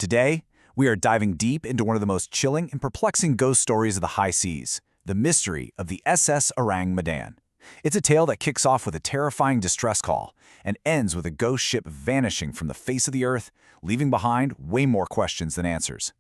Today, we are diving deep into one of the most chilling and perplexing ghost stories of the high seas, the mystery of the SS Orang Medan. It's a tale that kicks off with a terrifying distress call and ends with a ghost ship vanishing from the face of the earth, leaving behind way more questions than answers.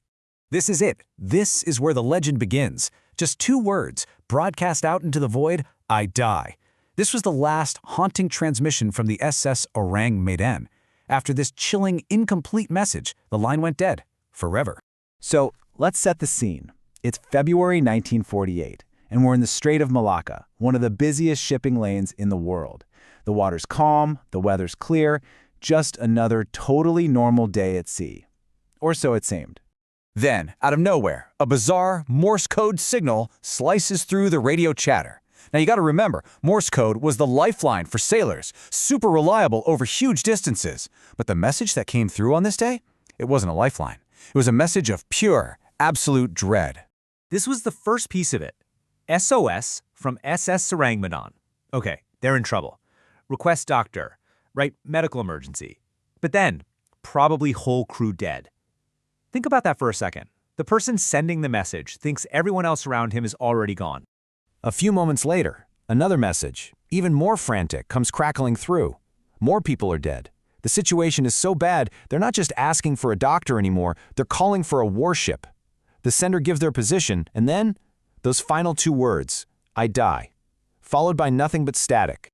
This is it. This is where the legend begins. Just 2 words, broadcast out into the void, I die. This was the last haunting transmission from the SS Orang Medan. After this chilling, incomplete message, the line went dead, forever. So, let's set the scene. It's February 1948, and we're in the Strait of Malacca, one of the busiest shipping lanes in the world. The water's calm, the weather's clear, just another totally normal day at sea. Or so it seemed. Then, out of nowhere, a bizarre Morse code signal slices through the radio chatter. Now you gotta remember, Morse code was the lifeline for sailors, super reliable over huge distances. But the message that came through on this day? It wasn't a lifeline. It was a message of pure, absolute dread. This was the first piece of it. SOS from SS Orang Medan. Okay, they're in trouble. Request doctor. Right, medical emergency. But then, probably whole crew dead. Think about that for a second. The person sending the message thinks everyone else around him is already gone. A few moments later, another message, even more frantic, comes crackling through. More people are dead. The situation is so bad, they're not just asking for a doctor anymore, they're calling for a warship. The sender gives their position, and then, those final 2 words, I die, followed by nothing but static.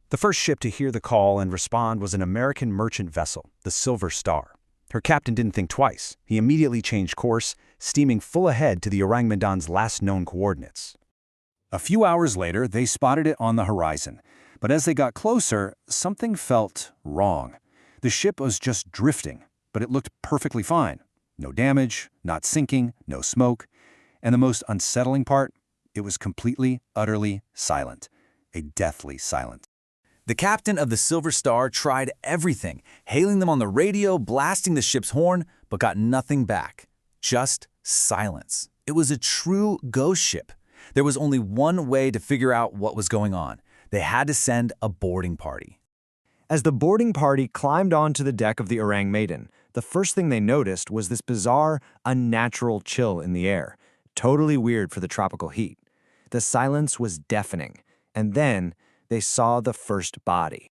The first ship to hear the call and respond was an American merchant vessel, the Silver Star. Her captain didn't think twice. He immediately changed course, steaming full ahead to the Orang Medan's last known coordinates. A few hours later, they spotted it on the horizon. But as they got closer, something felt wrong. The ship was just drifting, but it looked perfectly fine. No damage, not sinking, no smoke. And the most unsettling part, it was completely, utterly silent. A deathly silent. The captain of the Silver Star tried everything, hailing them on the radio, blasting the ship's horn, but got nothing back. Just silence. It was a true ghost ship. There was only one way to figure out what was going on. They had to send a boarding party. As the boarding party climbed onto the deck of the Orang Medan, the first thing they noticed was this bizarre, unnatural chill in the air, totally weird for the tropical heat. The silence was deafening, and then they saw the first body.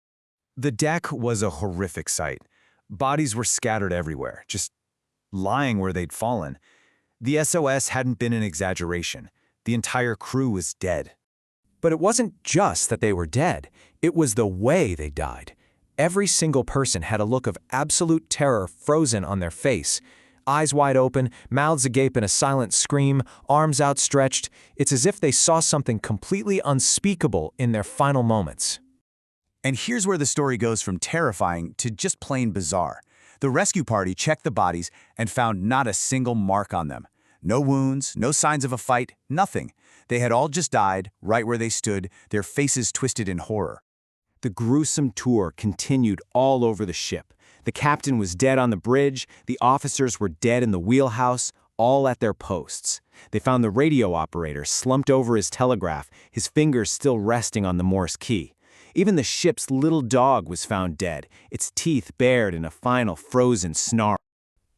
The deck was a horrific sight. Bodies were scattered everywhere, just lying where they'd fallen. The SOS hadn't been an exaggeration. The entire crew was dead. But it wasn't just that they were dead. It was the way they died. Every single person had a look of absolute terror frozen on their face. Eyes wide open, mouths agape in a silent scream, arms outstretched. It's as if they saw something completely unspeakable in their final moments. And here's where the story goes from terrifying to just plain bizarre. The rescue party checked the bodies and found not a single mark on them. No wounds, no signs of a fight, nothing. They had all just died right where they stood, their faces twisted in horror. The gruesome tour continued all over the ship. The captain was dead on the bridge, the officers were dead in the wheelhouse, all at their posts. They found the radio operator slumped over his telegraph, his fingers still resting on the Morse key. Even the ship's little dog was found dead, its teeth bared in a final frozen snarl.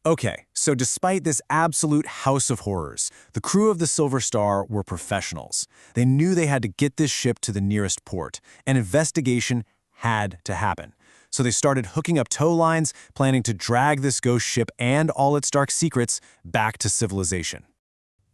Okay, so despite this absolute house of horrors, the crew of the Silver Star were professionals. They knew they had to get this ship to the nearest port. An investigation had to happen. So they started hooking up tow lines, planning to drag this ghost ship and all its dark secrets back to civilization.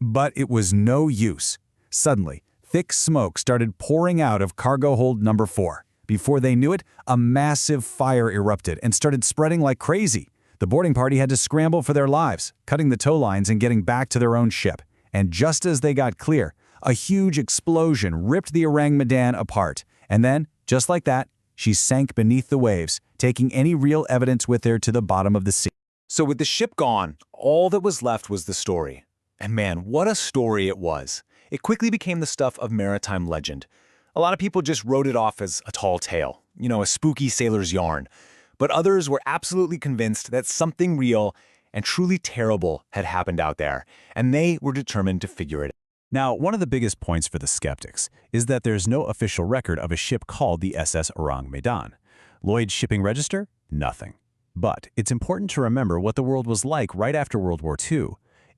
But it was no use. Suddenly, thick smoke started pouring out of cargo hold number 4. Before they knew it, a massive fire erupted and started spreading like crazy. The boarding party had to scramble for their lives, cutting the tow lines and getting back to their own ship. And just as they got clear, a huge explosion ripped the Orang Medan apart. And then, just like that, she sank beneath the waves, taking any real evidence with her to the bottom of the sea. So with the ship gone, all that was left was the story. And man, what a story it was. It quickly became the stuff of maritime legend. A lot of people just wrote it off as a tall tale, a spooky sailor's yarn. But others were absolutely convinced that something real and truly terrible had happened out there, and they were determined to figure it out. Now, one of the biggest points for the skeptics is that there's no official record of a ship called the SS Orang Medan. Lloyd's shipping register? Nothing. But it's important to remember what the world was like right after World War II.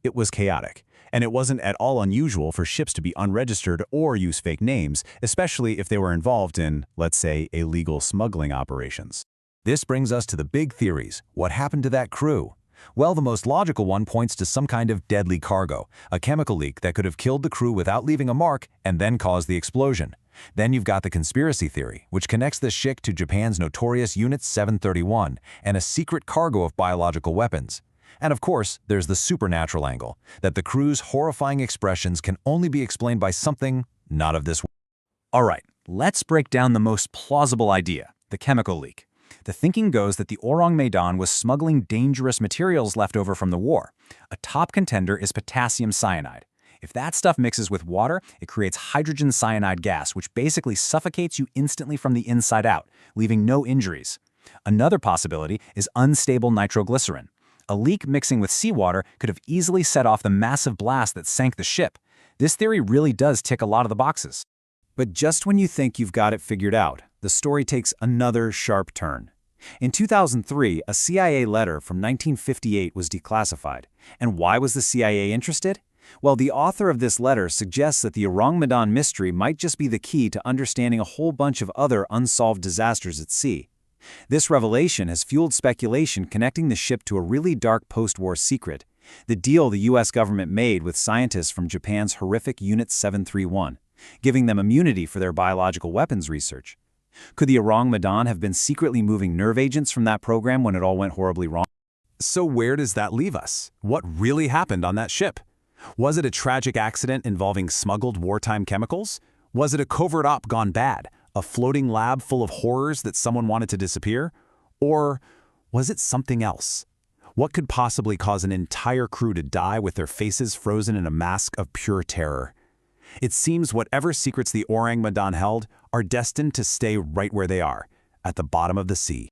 It was chaotic, and it wasn't at all unusual for ships to be unregistered or use fake names, especially if they were involved in, let's say, illegal smuggling operations. This brings us to the big theories. What happened to that crew? Well, the most logical one points to some kind of deadly cargo, a chemical leak that could have killed the crew without leaving a mark and then caused the explosion. Then you've got the conspiracy theory, which connects the ship to Japan's notorious Unit 731 and a secret cargo of biological weapons. And of course, there's the supernatural angle, that the crew's horrifying expressions can only be explained by something not of this world. All right, let's break down the most plausible idea, the chemical leak. The thinking goes that the Orang Medan was smuggling dangerous materials left over from the war. A top contender is potassium cyanide. If that stuff mixes with water, it creates hydrogen cyanide gas, which basically suffocates you instantly from the inside out, leaving no injuries. Another possibility is unstable nitroglycerin. A leak mixing with seawater could have easily set off the massive blast that sank the ship. This theory really does tick a lot of the boxes. But just when you think you've got it figured out, the story takes another sharp turn. In 2003, a CIA letter from 1958 was declassified. And why was the CIA interested? Well, the author of this letter suggests that the Orang Medan mystery might just be the key to understanding a whole bunch of other unsolved disasters at sea. This revelation has fueled speculation connecting the ship to a really dark post-war secret, the deal the U.S. government made with scientists from Japan's horrific Unit 731, giving them immunity for their biological weapons research. Could the Orang Medan have been secretly moving nerve agents from that program when it all went horribly wrong? So where does that leave us? What really happened on that ship? Was it a tragic accident involving smuggled wartime chemicals? Was it a covert op gone bad? A floating lab full of horrors that someone wanted to disappear? Or was it something else? What could possibly cause an entire crew to die with their faces frozen in a mask of pure terror? It seems whatever secrets the Orang Medan held are destined to stay right where they are, at the bottom of the sea.